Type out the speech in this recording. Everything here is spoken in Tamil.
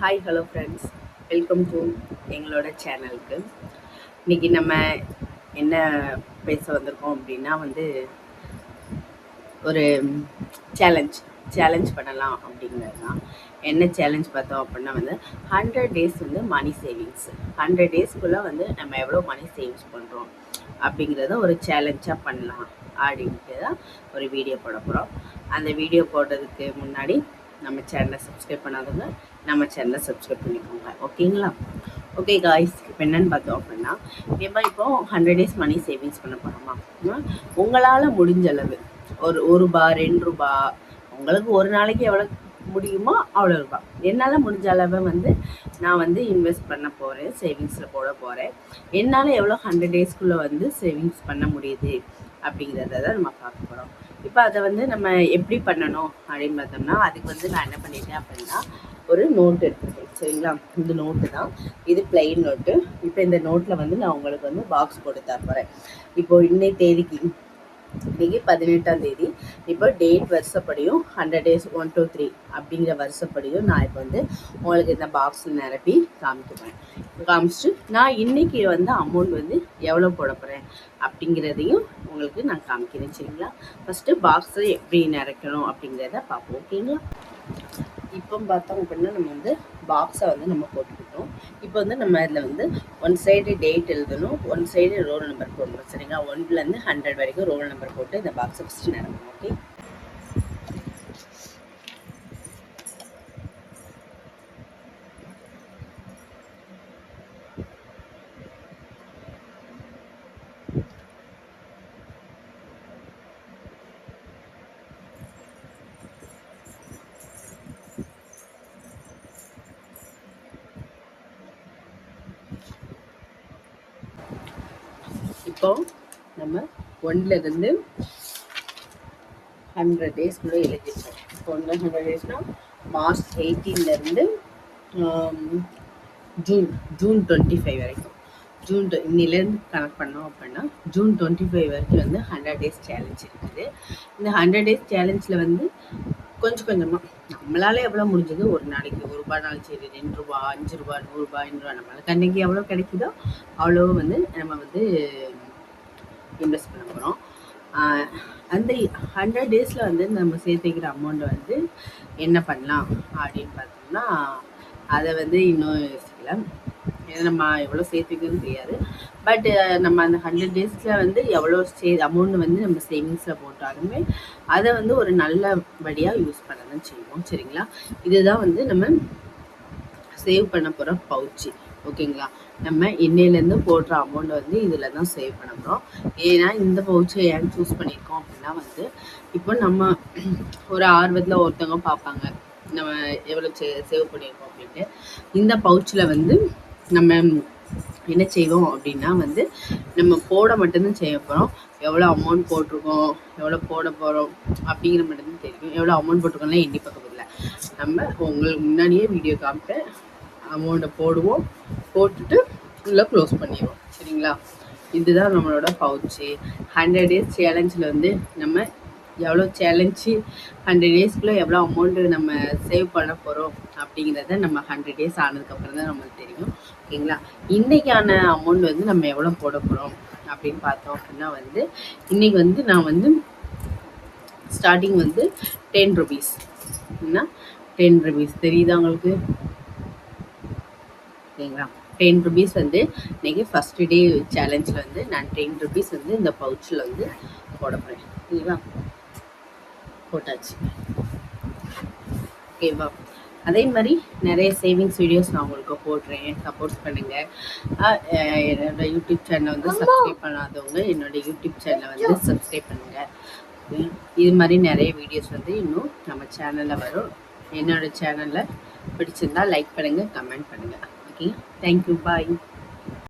Hi hello friends, welcome to எங்களோட சேனலுக்கு. இன்றைக்கி நம்ம என்ன பேச வந்திருக்கோம் அப்படின்னா ஒரு சேலஞ்ச் பண்ணலாம் அப்படிங்கிறது தான். என்ன சேலஞ்ச் பார்த்தோம் அப்படின்னா 100 டேஸ் மணி சேவிங்ஸ். 100 டேஸ்க்குள்ளே நம்ம எவ்வளோ மணி சேவிங்ஸ் பண்ணுறோம் அப்படிங்கிறத ஒரு சேலஞ்சாக பண்ணலாம் அப்படின்ட்டு தான் ஒரு வீடியோ போட போகிறோம். அந்த வீடியோ போடுறதுக்கு முன்னாடி நம்ம சேனலை சப்ஸ்கிரைப் பண்ணாதவங்க நம்ம சேனலை சப்ஸ்கிரைப் பண்ணிக்கோங்க, ஓகேங்களா? ஓகே காய்ஸ், இப்போ என்னென்னு பார்த்தோம் அப்படின்னா இப்போ 100 டேஸ் மணி சேவிங்ஸ் பண்ண போகிறோமா. உங்களால் முடிஞ்ச அளவு ஒரு ரூபா 2 ரூபா, உங்களுக்கு ஒரு நாளைக்கு எவ்வளோ முடியுமோ அவ்வளோ ரூபா, என்னால் முடிஞ்ச அளவு நான் இன்வெஸ்ட் பண்ண போகிறேன், சேவிங்ஸில் போட போகிறேன். என்னால் எவ்வளோ 100 டேஸ்க்குள்ளே சேவிங்ஸ் பண்ண முடியுது அப்படிங்கிறத தான் நம்ம பார்க்க போகிறோம். இப்போ அதை நம்ம எப்படி பண்ணணும் அப்படின்னு பார்த்தோம்னா, அதுக்கு நான் என்ன பண்ணிட்டேன் அப்படின்னா ஒரு நோட்டு எடுத்துருக்கேன், சரிங்களா? இந்த நோட்டு தான், இது பிளெயின் நோட்டு. இப்போ இந்த நோட்டில் நான் உங்களுக்கு பாக்ஸ் போட்டு தர போகிறேன். இப்போது இன்னைக்கு 18ஆம் தேதி. இப்போ டேட் வருஷப்படியும் 100 டேஸ் 1 2 3 அப்படிங்கிற வருஷப்படியும் நான் இப்போ உங்களுக்கு இந்த பாக்ஸில் நிரப்பி காமிச்சிட்டு நான் இன்னைக்கு அமௌண்ட் எவ்வளோ போட போகிறேன் அப்படிங்கிறதையும் உங்களுக்கு நான் காமிக்கிறேன், சரிங்களா? ஃபஸ்ட்டு பாக்ஸில் எப்படி நிரைக்கணும் அப்படிங்கிறத பார்ப்போம், ஓகேங்களா? இப்போ பார்த்தோம் அப்படின்னா நம்ம பாக்ஸை நம்ம போட்டுக்கிட்டோம். இப்போ நம்ம இதில் ஒன் சைடு டேட் எழுதணும், ஒன் சைடு ரோல் நம்பர் போடணும், சரிங்களா? 1லேருந்து 100 வரைக்கும் ரோல் நம்பர் போட்டு இந்த பாக்ஸை ஃபஸ்ட்டு நிரப்பணும், ஓகே? இப்போ நம்ம 1லேருந்து 100 டேஸ்க்குள்ளே எழுதிருக்கோம். இப்போ 100 டேஸ்னால் மார்ச் 18லேருந்து ஜூன் 25 வரைக்கும். இன்னிலேருந்து கனெக்ட் பண்ணோம் அப்படின்னா ஜூன் 25 வரைக்கும் 100 டேஸ் சேலஞ்ச் இருக்குது. இந்த 100 டேஸ் சேலஞ்சில் கொஞ்சம் கொஞ்சமாக நம்மளால் எவ்வளோ முடிஞ்சது, ஒரு நாளைக்கு 1 ரூபானாலும் சரி, 2 ரூபா, 5 ரூபா, 100 ரூபா, 200 ரூபா, நம்மளுக்கு அன்றைக்கி எவ்வளோ கிடைக்குதோ அவ்வளோ நம்ம இன்வெஸ்ட் பண்ண போகிறோம். அந்த 100 டேஸில் நம்ம சேர்த்து வைக்கிற அமௌண்ட்டை என்ன பண்ணலாம் அப்படின்னு பார்த்தோம்னா, அதை இன்னும் யோசிக்கல. ஏன்னா நம்ம எவ்வளோ சேர்த்து வைக்கணும்னு தெரியாது. பட் நம்ம அந்த 100 டேஸில் எவ்வளோ அமௌண்ட் நம்ம சேவிங்ஸில் போட்டாலுமே அதை ஒரு நல்லபடியாக யூஸ் பண்ண தான் செய்வோம், சரிங்களா? இதுதான் நம்ம சேவ் பண்ண போகிற பவுச்சு, ஓகேங்களா? நம்ம இன்னையிலேருந்து போடுற அமௌண்ட்டை இதில் தான் சேவ் பண்ண போகிறோம். ஏன்னா இந்த பவுச்சை ஏன் சூஸ் பண்ணியிருக்கோம் அப்படின்னா இப்போ நம்ம ஒரு ஆர்வத்தில் ஒருத்தவங்க பார்ப்பாங்க நம்ம எவ்வளோ சேவ் பண்ணியிருக்கோம் அப்படின்ட்டு. இந்த பவுச்சில் நம்ம என்ன செய்வோம் அப்படின்னா நம்ம போட மட்டும்தான் செய்ய போகிறோம். எவ்வளோ அமௌண்ட் போட்டிருக்கோம், எவ்வளோ போட போகிறோம் அப்படிங்கிற மட்டும்தான் தெரியும். எவ்வளோ அமௌண்ட் போட்டிருக்கோம்னா எண்ணி பக்கத்தில் நம்ம உங்களுக்கு முன்னாடியே வீடியோ காமிப்பேன். அமௌண்ட்டை போடுவோம், போட்டுட்டு உள்ளே க்ளோஸ் பண்ணிடுவோம், சரிங்களா? இதுதான் நம்மளோட பவுச்சு. 100 டேஸ் சேலஞ்சில் நம்ம எவ்வளோ சேலஞ்சு 100 டேஸ்க்குள்ளே எவ்வளோ அமௌண்ட்டு நம்ம சேவ் பண்ண போகிறோம் அப்படிங்கிறத நம்ம 100 டேஸ் ஆனதுக்கப்புறம் தான் நம்மளுக்கு தெரியும், ஓகேங்களா? இன்றைக்கான அமௌண்ட் நம்ம எவ்வளோ போட போகிறோம் அப்படின்னு பார்த்தோம் அப்படின்னா இன்றைக்கி நான் ஸ்டார்டிங் 10 ருபீஸ். என்ன 10 ருபீஸ் தெரியுதா உங்களுக்கு? ஓகேங்களா? 10 ருபீஸ் இன்றைக்கி ஃபஸ்ட்டு டே சேலஞ்சில் நான் 10 ருபீஸ் இந்த பவுச்சில் போட போகிறேன், ஓகேவா? போட்டாச்சு, ஓகேவா? அதே மாதிரி நிறைய சேவிங்ஸ் வீடியோஸ் நான் உங்களுக்கு போடுறேன், சப்போர்ட் பண்ணுங்கள். என்னோட யூடியூப் சேனலை சப்ஸ்கிரைப் பண்ணாதவங்க என்னோட யூடியூப் சேனலை சப்ஸ்கிரைப் பண்ணுங்கள். இது மாதிரி நிறைய வீடியோஸ் இன்னும் நம்ம சேனலில் வரும். என்னோட சேனலில் பிடிச்சிருந்தால் லைக் பண்ணுங்கள், கமெண்ட் பண்ணுங்கள், ஓகே? தேங்க்யூ, பாய்.